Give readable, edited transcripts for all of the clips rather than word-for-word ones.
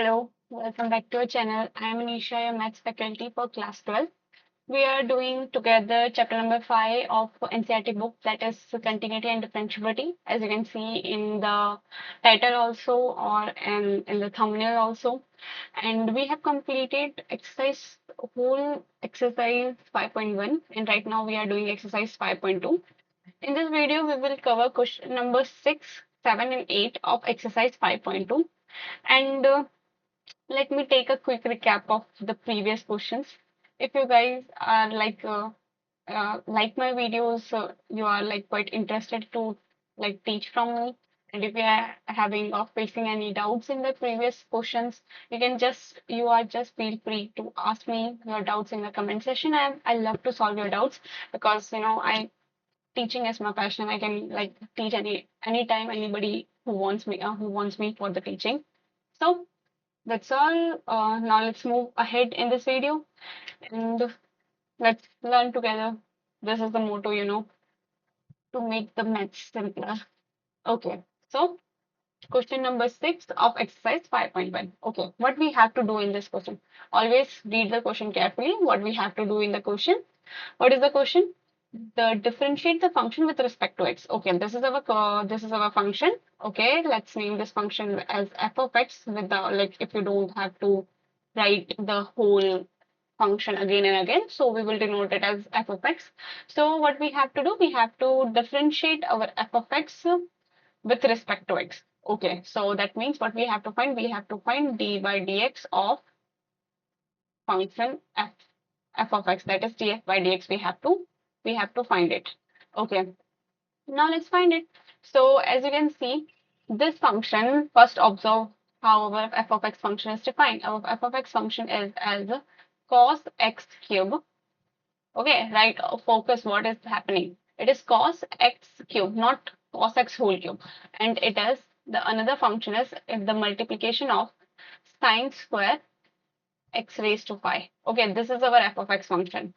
Hello, welcome back to our channel. I am Anisha, your maths faculty for class 12. We are doing together chapter number 5 of NCERT book, that is continuity and differentiability, as you can see in the title also, or in the thumbnail also. And we have completed whole exercise 5.1, and right now we are doing exercise 5.2. In this video, we will cover question number 6, 7 and 8 of exercise 5.2. And let me take a quick recap of the previous questions. If you guys are like my videos, you are like quite interested to like teach from me. And if you are having or facing any doubts in the previous questions, you are just feel free to ask me your doubts in the comment section. I love to solve your doubts because I teaching is my passion. I can like teach anytime anybody who wants me for the teaching. So that's all. Now let's move ahead in this video and let's learn together. This is the motto, to make the maths simpler. Okay, so question number 6 of exercise 5.1. Okay, what we have to do in this question? Always read the question carefully. What we have to do in the question? What is the question? Differentiate the function with respect to x. Okay, this is our function. Okay, let's name this function as f of x with the like if you don't have to write the whole function again and again. So we will denote it as f of x. So what we have to do, we have to differentiate our f of x with respect to x. Okay, so that means what we have to find, we have to find d by dx of function f of x, that is df by dx. We have to find it. Okay, now let's find it. So as you can see, this function, first observe how our f of x function is defined. Our f of x function is as cos x cube. Okay, right, focus what is happening. It is cos x cube, not cos x whole cube. And it is the another function is the multiplication of sine square x raised to 5. Okay, this is our f of x function.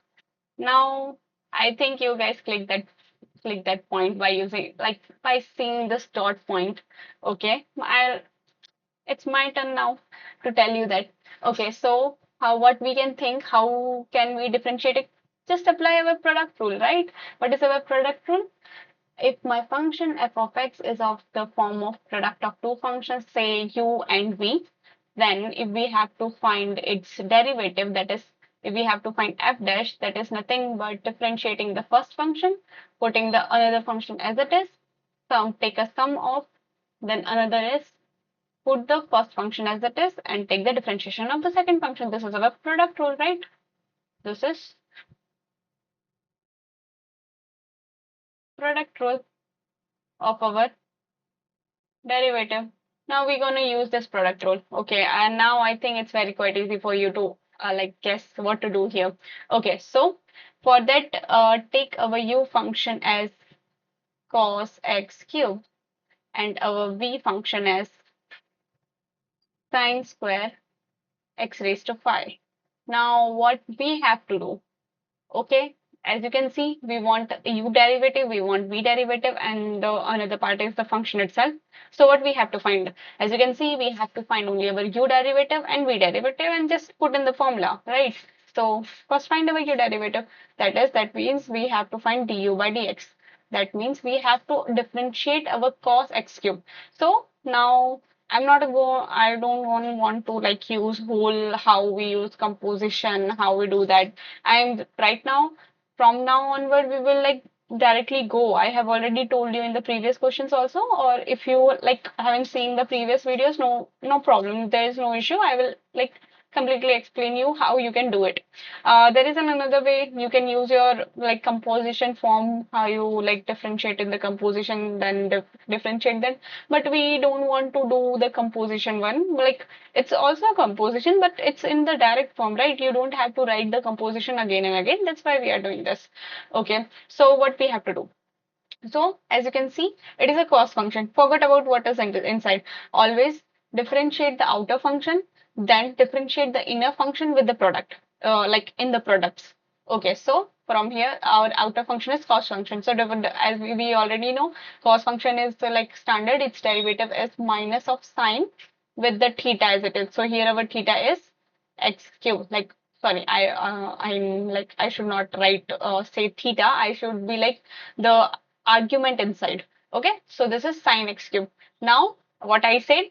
Now I think you guys click that point by using like by seeing this dot point. Okay, it's my turn now to tell you that. Okay, so what we can think, how can we differentiate it? Just apply our product rule, right? What is our product rule? If my function f of x is of the form of product of two functions, say u and v, then if we have to find its derivative, that is, if we have to find f dash, that is nothing but differentiating the first function, putting the another function as it is, take a sum of, then another is put the first function as it is and take the differentiation of the second function. This is our product rule, right? This is product rule of our derivative. Now we're going to use this product rule. Okay, and now I think it's very quite easy for you to like guess what to do here. Okay, so for that, take our u function as cos x cube and our v function as sine square x raised to 5. Now what we have to do? Okay, as you can see, we want u derivative, we want v derivative, and the another part is the function itself. So what we have to find? As you can see, we have to find only our u derivative and v derivative and just put in the formula, right? So first find our u derivative. That means we have to find du by dx. That means we have to differentiate our cos x cube. So now I don't want to like use whole how we use composition, how we do that. And right now, from now onward, we will like directly go. I have already told you in the previous questions also, or if you like haven't seen the previous videos, no problem. There is no issue. I will like completely explain you how you can do it. There is another way you can use your like composition form, how you like differentiate in the composition, then differentiate that. But we don't want to do the composition one. Like it's also a composition, but it's in the direct form, right? You don't have to write the composition again and again. That's why we are doing this. Okay, so what we have to do? So as you can see, it is a cos function. Forget about what is inside. Always differentiate the outer function, then differentiate the inner function with the product, like in the products. Okay, so from here, our outer function is cos function. So as we already know, cos function is like standard. Its derivative is minus of sine with the theta as it is. So here our theta is x cube. Like, sorry, I'm like, I should not write say theta. I should be like the argument inside. Okay, so this is sine x cube. Now what I said,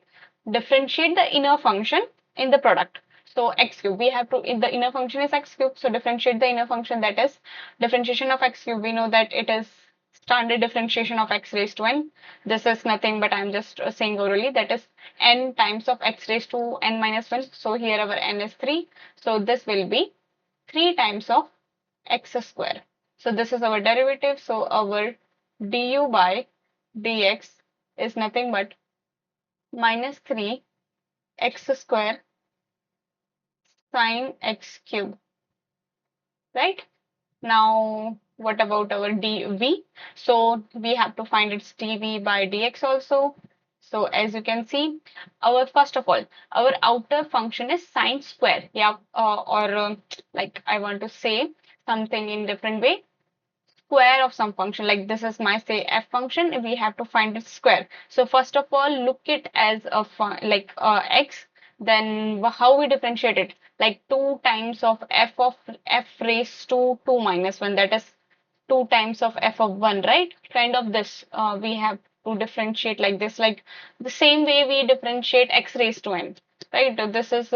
differentiate the inner function in the product. So x cube, we have to, if the inner function is x cube, so differentiate the inner function, that is differentiation of x cube. We know that it is standard differentiation of x raised to n. This is nothing but I'm just saying orally, that is n times of x raised to n minus 1. So here our n is 3. So this will be 3 times of x square. So this is our derivative. So our du by dx is nothing but minus 3 x square sine x cube, right? Now, what about our dv? So we have to find its dv by dx also. So as you can see, our first of all, our outer function is sine square. Yeah, like I want to say something in different way. Square of some function, like this is my say f function, we have to find its square. So first of all, look it as a like x, then how we differentiate it, like 2 times of f raised to 2 minus 1, that is 2 times of f of 1, right? Kind of this, we have to differentiate like this, like the same way we differentiate x raised to n, right? This is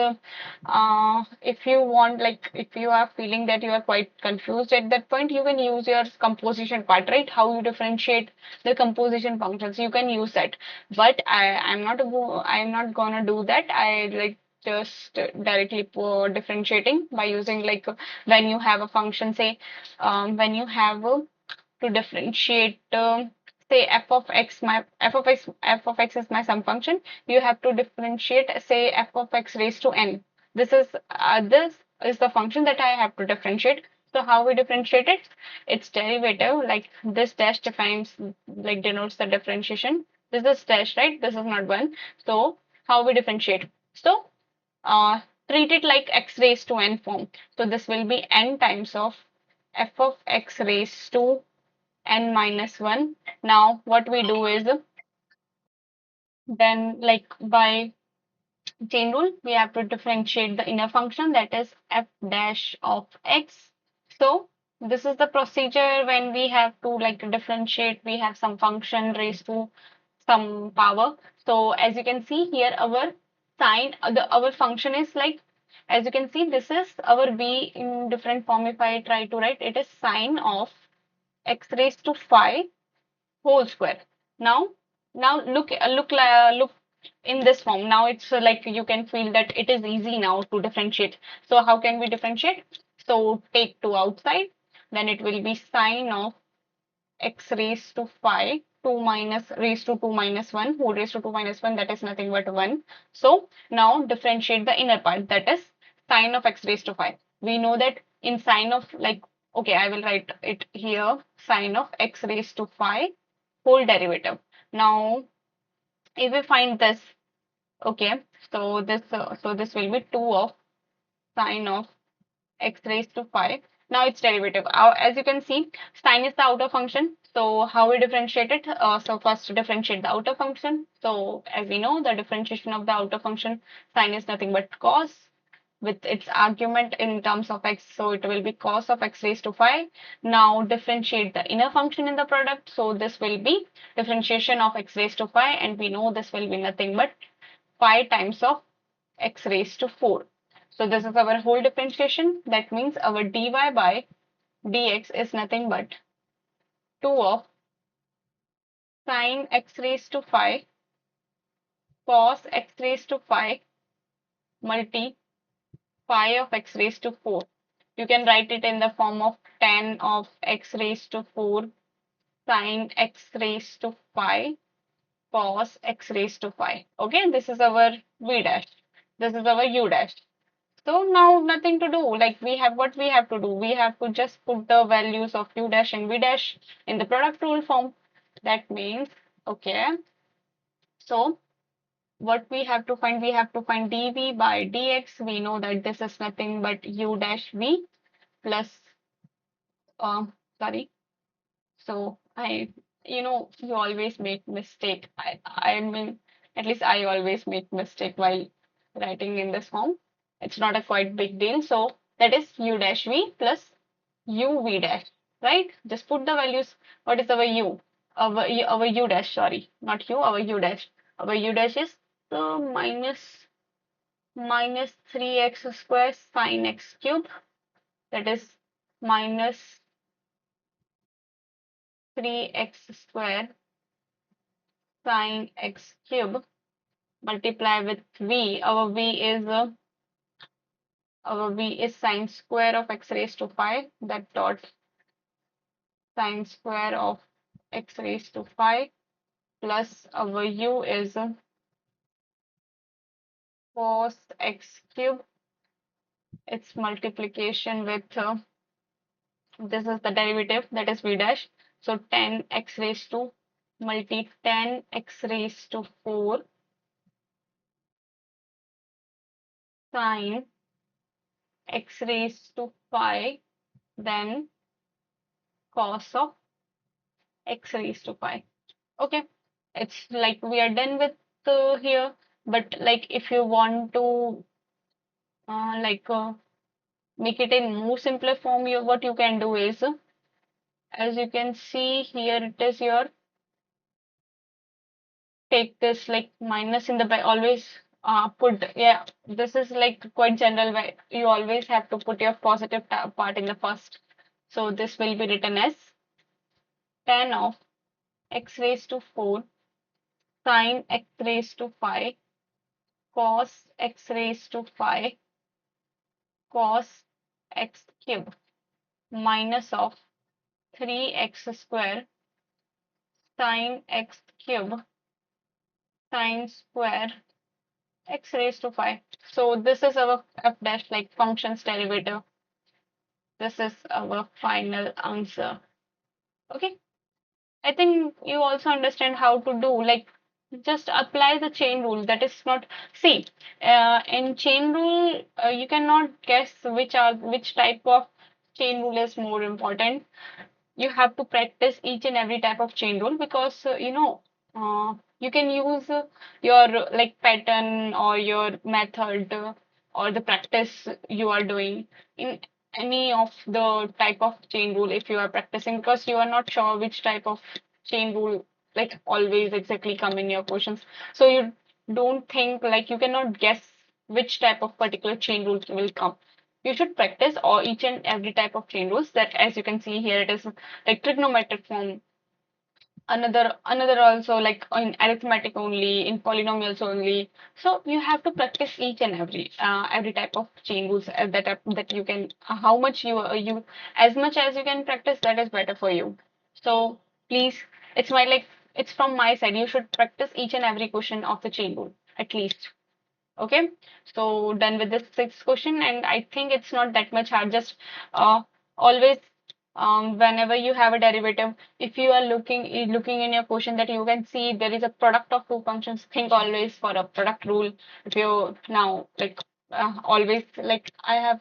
if you want, like if you are feeling that you are quite confused at that point, you can use your composition part, right? How you differentiate the composition functions, you can use that. But I'm not gonna do that. I like just directly differentiating by using like when you have a function, say when you have to differentiate say f of x is my sum function, you have to differentiate say f of x raised to n. This is the function that I have to differentiate. So how we differentiate it, its derivative, like this dash defines, like denotes the differentiation. This is dash, right? This is not one. So how we differentiate, so uh, treat it like x raised to n form. So this will be n times of f of x raised to n minus 1. Now what we do is, then like by chain rule, we have to differentiate the inner function, that is f dash of x. So this is the procedure when we have to like differentiate, we have some function raised to some power. So as you can see here, our sign, our function is like, as you can see, this is our v in different form. If I try to write, it is sine of x raised to 5 whole square. Now, look in this form. Now it's like you can feel that it is easy now to differentiate. So how can we differentiate? So take 2 outside, then it will be sine of x raised to 5, 2 minus raised to 2 minus 1, whole raised to 2 minus 1, that is nothing but 1. So now differentiate the inner part, that is sine of x raised to 5. We know that in sine of, like, okay, I will write it here, sine of x raised to 5 whole derivative. Now, if we find this, okay, so this will be 2 of sine of x raised to 5. Now its derivative. As you can see, sine is the outer function. So how we differentiate it? So first to differentiate the outer function. So as we know, the differentiation of the outer function, sine is nothing but cos with its argument in terms of x. So it will be cos of x raised to 5. Now differentiate the inner function in the product. So this will be differentiation of x raised to 5. And we know this will be nothing but 5 times of x raised to 4. So this is our whole differentiation. That means our dy by dx is nothing but 2 of sine x raised to 5 cos x raised to 5 multi phi of x raised to 4. You can write it in the form of tan of x raised to 4 sine x raised to 5 cos x raised to 5. Okay, this is our v dash. This is our u dash. So now nothing to do. Like we have what we have to do. We have to just put the values of u dash and v dash in the product rule form. That means, okay, so what we have to find, we have to find dv by dx. We know that this is nothing but u dash v plus, uh, sorry. So you always make mistake. I mean, At least I always make mistake while writing in this form. It's not a quite big deal. So that is u dash v plus uv dash, right? Just put the values. What is our u? Our u dash, sorry, not u, our u dash. Our u dash is minus 3x square sine x cube. That is minus 3x square sine x cube multiply with v. Our v is sine square of x raised to 5. That dot sine square of x raised to 5 plus our u is cos x cube. Its multiplication with this is the derivative, that is v dash. So 10x raised to 10x raised to 4 sine x raised to 5, then cos of x raised to 5. Okay, it's like we are done with here. But like if you want to like make it in more simpler form, what you can do is, as you can see here, it is your take this like minus in the by always put, yeah, this is like quite general way. You always have to put your positive part in the first. So this will be written as tan of x raised to 4 sine x raised to 5 cos x raised to 5 cos x cube minus of 3x square sine x cube sine square x raised to 5. So this is our f dash, like function's derivative. This is our final answer. Okay. I think you also understand how to do, like just apply the chain rule. That is not, see, in chain rule, you cannot guess which type of chain rule is more important. You have to practice each and every type of chain rule because you can use your like pattern or your method or the practice you are doing in any of the type of chain rule if you are practicing, because you are not sure which type of chain rule like always exactly come in your questions. So you don't think, like you cannot guess which type of particular chain rule will come. You should practice or each and every type of chain rules. That, as you can see here, it is like trigonometric form, another also like in arithmetic only, in polynomials only. So you have to practice each and every type of chain rules that you can, how much you as much as you can practice, that is better for you. So please, it's my like it's from my side, you should practice each and every question of the chain rule at least. Okay, so done with this sixth question, and I think it's not that much hard. Just always, whenever you have a derivative, if you are looking in your question that you can see there is a product of two functions, think always for a product rule. If you now like always like I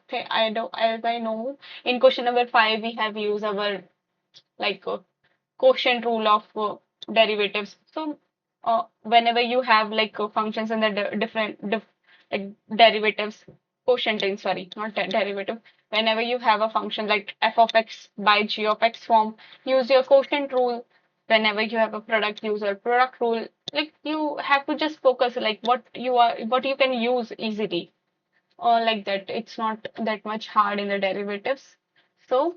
do, as I know, in question number 5 we have used our like quotient rule of derivatives. So whenever you have like functions and the like derivatives, quotient in, sorry, not derivative. Whenever you have a function like f of x by g of x form, use your quotient rule. Whenever you have a product, use your product rule. Like you have to just focus like what you can use easily, or like that. It's not that much hard in the derivatives. So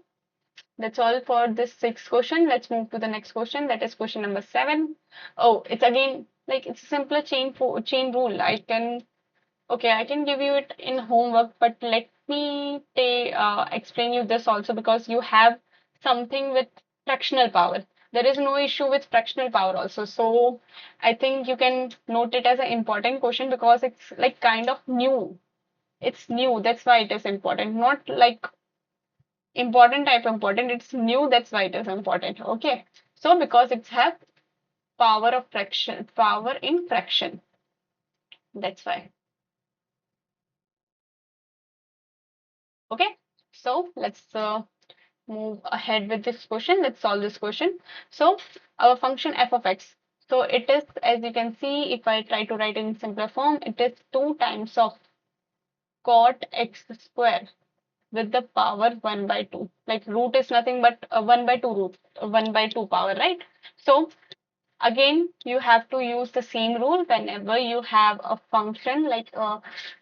that's all for this sixth question. Let's move to the next question. That is question number 7. Oh, it's again like it's a simpler chain rule. I can give you it in homework, but let me explain you this also, because you have something with fractional power. There is no issue with fractional power also. So I think you can note it as an important question because it's like kind of new. It's new. That's why it is important. Not like important type important, it's new, that's why it is important. Okay, so because it's have power in fraction, that's why. Okay, so let's move ahead with this question. Let's solve this question. So our function f of x, So it is, as you can see, if I try to write it in simpler form, it is 2 times of cot x square with the power 1 by 2. Like root is nothing but 1 by 2 root, 1 by 2 power, right? So again, you have to use the same rule whenever you have a function, like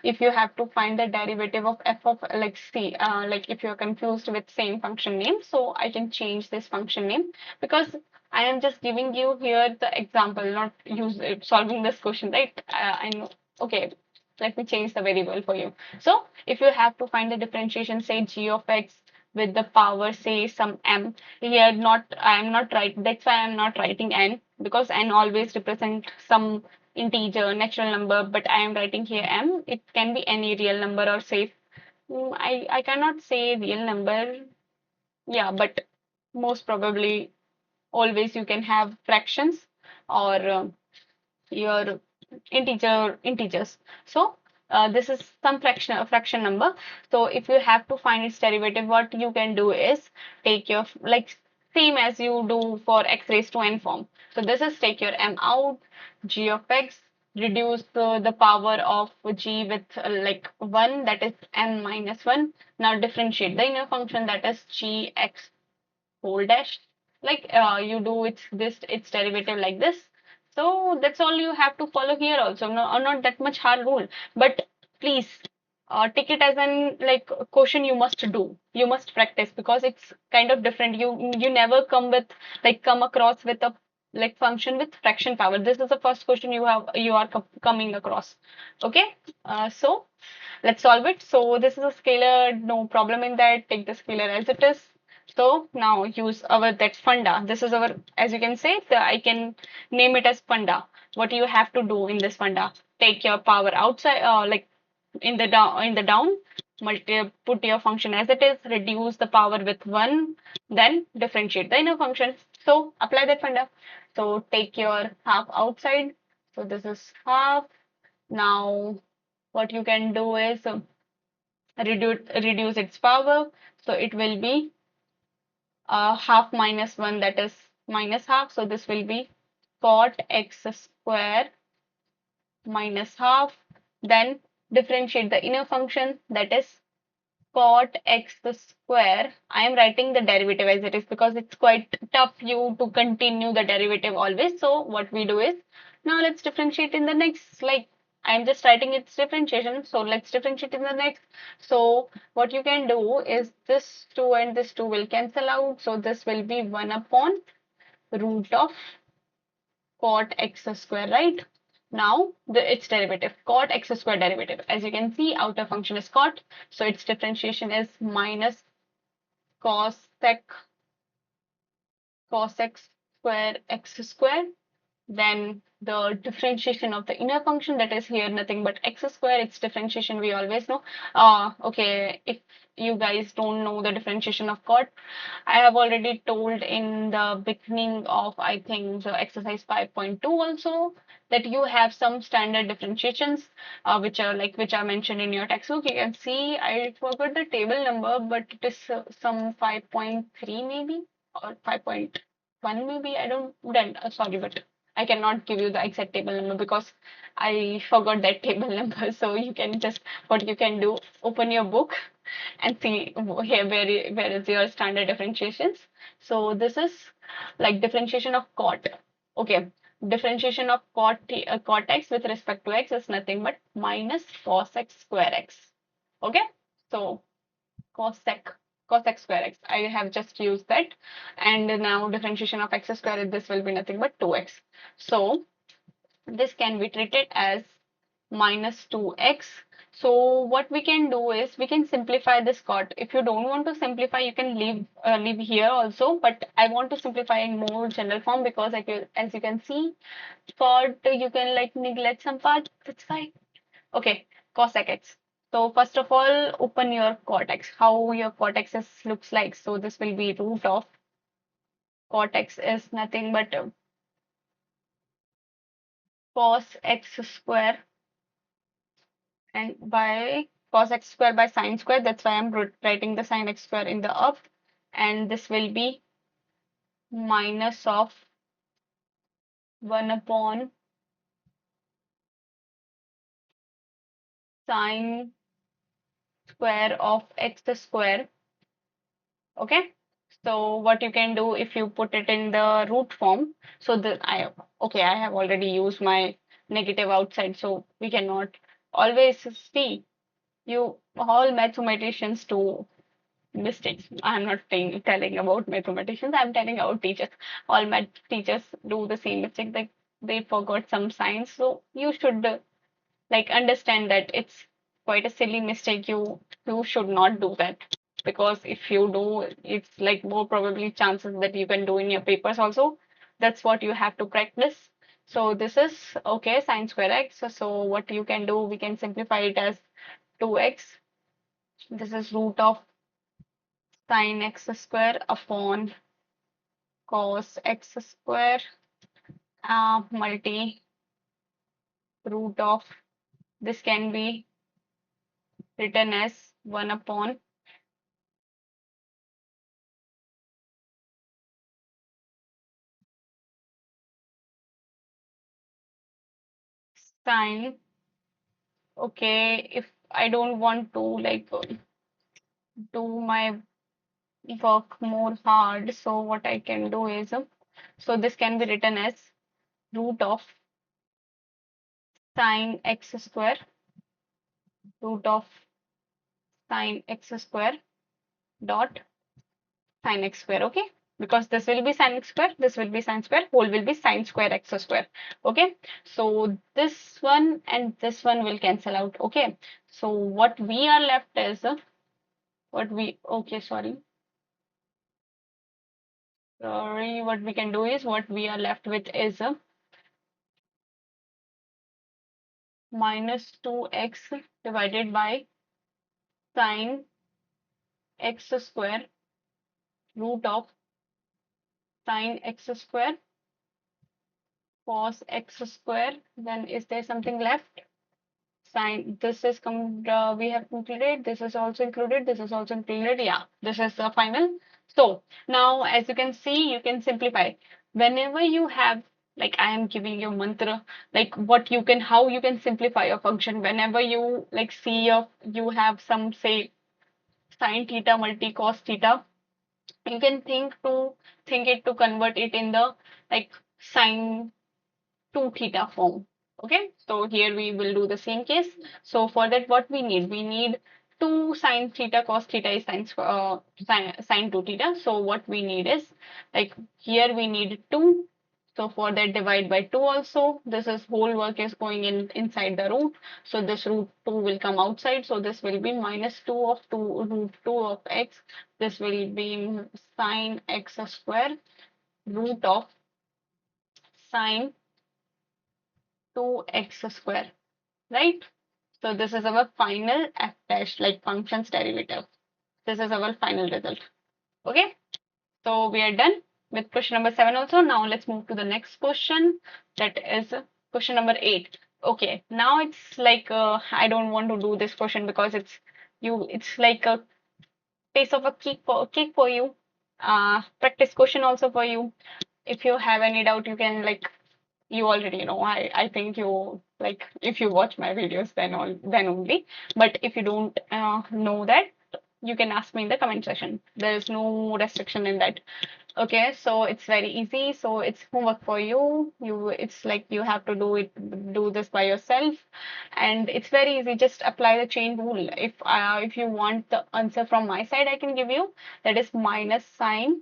if you have to find the derivative of f of like c, like if you're confused with same function name, so I can change this function name because I am just giving you here the example, not use solving this question, right? I know. Okay, let me change the variable for you. So if you have to find the differentiation, say g of x with the power, say some m, here not I am not writing, that's why I'm not writing n, because n always represent some integer natural number, but I am writing here m. It can be any real number, or say I cannot say real number, yeah, but most probably always you can have fractions or your integers. So this is some fraction number. So if you have to find its derivative, what you can do is take your, like same as you do for x raised to n form. So this is take your m out, g of x, reduce the power of g with like 1, that is m minus 1. Now differentiate the inner function, that is g x whole dash, like you do its derivative like this. So that's all you have to follow here also, no, not that much hard rule, but please take it as an like question you must do, you must practice, because it's kind of different. You never come across with a like function with fraction power. This is the first question you are coming across. Okay, so let's solve it. So this is a scalar, no problem in that, take the scalar as it is. So now use our that funda. This is our, as you can say, I can name it as funda. What you have to do in this funda, take your power outside, like in the down, put your function as it is, reduce the power with 1, then differentiate the inner function. So apply that funda. So take your half outside. So this is half. Now what you can do is reduce its power. So it will be half minus 1, that is minus half. So this will be cot x square minus half. Then differentiate the inner function, that is cot x square. I am writing the derivative as it is because it's quite tough you to continue the derivative always. So what we do is, now let's differentiate in the next, like I'm just writing its differentiation. So let's differentiate in the next. So what you can do is this 2 and this 2 will cancel out. So this will be 1 upon root of cot x square, right? Now its derivative, cot x square derivative. As you can see, outer function is cot, so its differentiation is minus cos x square x square. Then the differentiation of the inner function, that is here nothing but x square. Its differentiation we always know. Okay, if you guys don't know the differentiation of cot, I have already told in the beginning of, I think, the exercise 5.2 also, that you have some standard differentiations which are mentioned in your textbook. You can see I forgot the table number, but it is some 5.3 maybe, or 5.1 maybe. I don't then sorry, but I cannot give you the exact table number because I forgot that table number. So you can just, what you can do, open your book and see here where is your standard differentiations. So this is like differentiation of cot. Okay, differentiation of cot x with respect to x is nothing but minus cos x square x. Okay, so cosec cos x square x. I have just used that, and now differentiation of x square, this will be nothing but 2x. So this can be treated as minus 2x. So what we can do is we can simplify this cot. If you don't want to simplify, you can leave here also, but I want to simplify in more general form because as you can see, cot you can like neglect some parts. That's fine. Okay, cosec x. So first of all, open your cortex. How your cortex looks like. So this will be root of cortex is nothing but cos x square, and by cos x square by sine square. That's why I'm writing the sine x square in the up, and this will be minus of 1 upon sine square of x square. Okay. So what you can do if you put it in the root form. So I have already used my negative outside, so we cannot always see you all mathematicians do mistakes. I'm not telling about mathematicians, I'm telling our teachers. All math teachers do the same mistake, like they forgot some signs. So you should like understand that it's quite a silly mistake. You should not do that, because if you do, it's like more probably chances that you can do in your papers also. That's what you have to practice. So this is okay, sine square x. So what you can do, we can simplify it as 2x. This is root of sine x square upon cos x square, multi root of, this can be written as 1 upon sine. Okay, if I don't want to like do my work more hard, so what I can do is, so this can be written as root of sine x square, root of sine x square dot sine x square. Okay, because this will be sine x square, this will be sine square, whole will be sine square x square. Okay, so this one and this one will cancel out. Okay, so what we are left is sorry, what we can do is, what we are left with is minus 2x divided by sine x square root of sine x square cos x square. Then is there something left? Sine, this is we have included, this is also included, this is also included. Yeah, this is the final. So now, as you can see, you can simplify. Whenever you have, like I am giving you mantra, like what you can, how you can simplify a function. Whenever you like see you have some, say, sine theta multi cos theta, you can think it to convert it in the like sine 2 theta form. Okay, so here we will do the same case. So for that, what we need? We need 2 sine theta cos theta is sine 2 theta. So what we need is, like here we need 2. So for that, divide by 2 also. This is whole work is going in inside the root. So this root 2 will come outside. So this will be minus 2 of 2 root 2 of x. This will be sine x square root of sine 2x square, right? So this is our final f dash, like function's derivative. This is our final result. Okay, so we are done with question number 7 also. Now let's move to the next question. That is question number 8. Okay, now it's like I don't want to do this question because it's like a taste of a cake for you. Practice question also for you. If you have any doubt, you can like, you already know. I think you like, if you watch my videos, then only. But if you don't know that, you can ask me in the comment section. There is no restriction in that. Okay, so it's very easy. So it's homework for you. It's like you have to do this by yourself, and it's very easy. Just apply the chain rule. If you want the answer from my side, I can give you, that is minus sine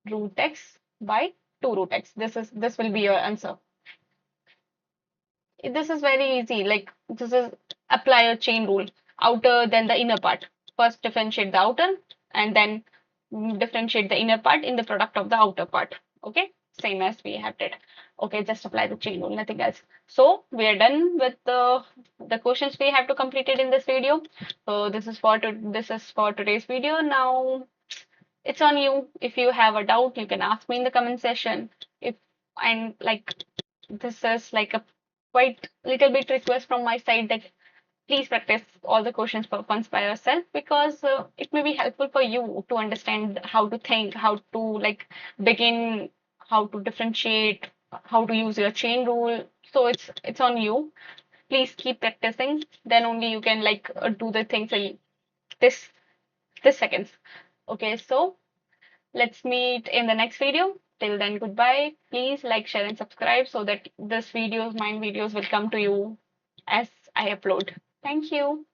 root x by 2 root x. This will be your answer. This is very easy. Like this is, apply a chain rule. Outer then the inner part. First differentiate the outer and then differentiate the inner part in the product of the outer part. Okay, same as we have did. Okay, just apply the chain rule, nothing else. So we are done with the questions we have to complete it in this video. So this is for today's video. Now it's on you. If you have a doubt, you can ask me in the comment section. If and like, this is like a quite little bit request from my side that please practice all the questions for once by yourself, because it may be helpful for you to understand how to think, how to like begin, how to differentiate, how to use your chain rule. So it's on you. Please keep practicing. Then only you can like do the things in this this seconds. Okay, so let's meet in the next video. Till then, goodbye. Please like, share, and subscribe so that this videos, mine videos will come to you as I upload. Thank you.